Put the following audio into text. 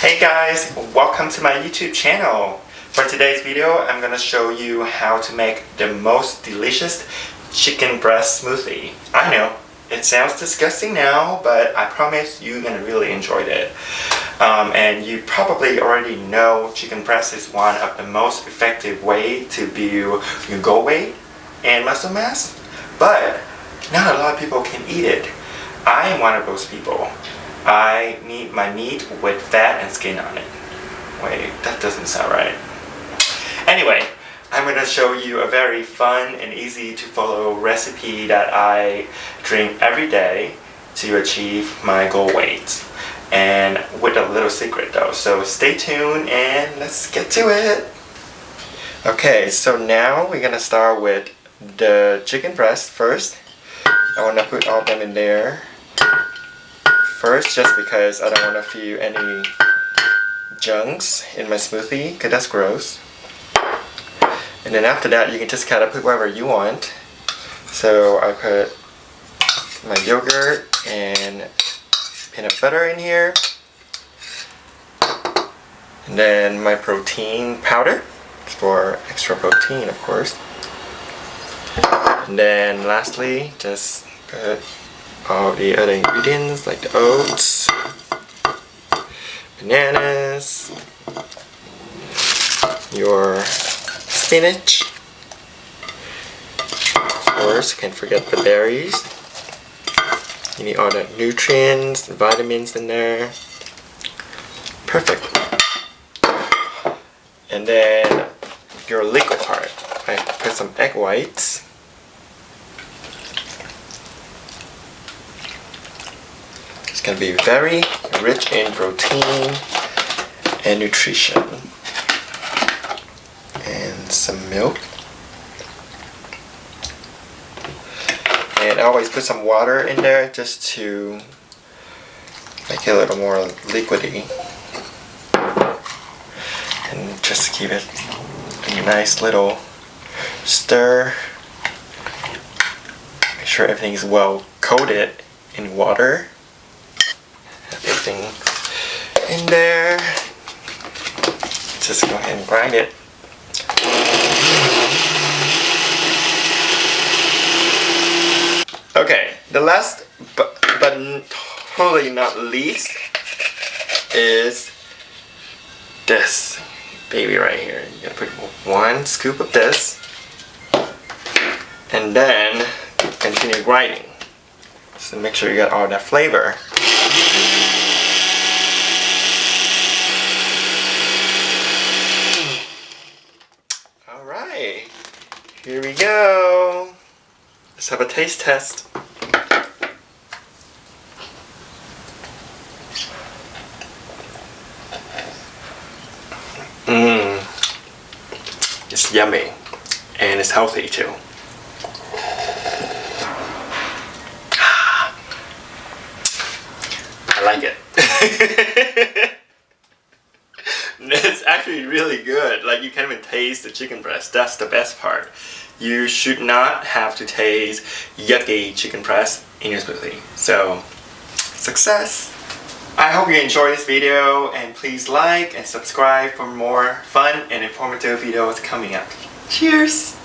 Hey guys, welcome to my YouTube channel. For today's video, I'm gonna show you how to make the most delicious chicken breast smoothie. I know, it sounds disgusting now, but I promise you're gonna really enjoy it. And you probably already know chicken breast is one of the most effective way to build your goal weight and muscle mass, but not a lot of people can eat it. I am one of those people. I need my meat with fat and skin on it. Wait, that doesn't sound right. Anyway, I'm going to show you a very fun and easy to follow recipe that I drink every day to achieve my goal weight. And with a little secret though, so stay tuned and let's get to it. Okay, so now we're going to start with the chicken breast first. I want to put all of them in there first, just because I don't want to feel any junks in my smoothie, because that's gross. And then after that, you can just kind of put whatever you want. So I put my yogurt and peanut butter in here. And then my protein powder for extra protein, of course. And then lastly, just put all the other ingredients like the oats, bananas, your spinach, of course, can't forget the berries. You need all the nutrients, vitamins in there. Perfect. And then your liquid part, I put some egg whites. It's going to be very rich in protein and nutrition. And some milk. And I always put some water in there just to make it a little more liquidy. And just keep it a nice little stir. Make sure everything is well coated in water. Everything in there. Just go ahead and grind it. Okay, the last but totally not least is this baby right here. You gotta put one scoop of this and then continue grinding. So make sure you got all that flavor. Alright, here we go. Let's have a taste test. It's yummy and it's healthy too. I like it. It's actually really good. Like, you can't even taste the chicken breast. That's the best part. You should not have to taste yucky chicken breast in your smoothie. So, success! I hope you enjoyed this video, and please like and subscribe for more fun and informative videos coming up. Cheers!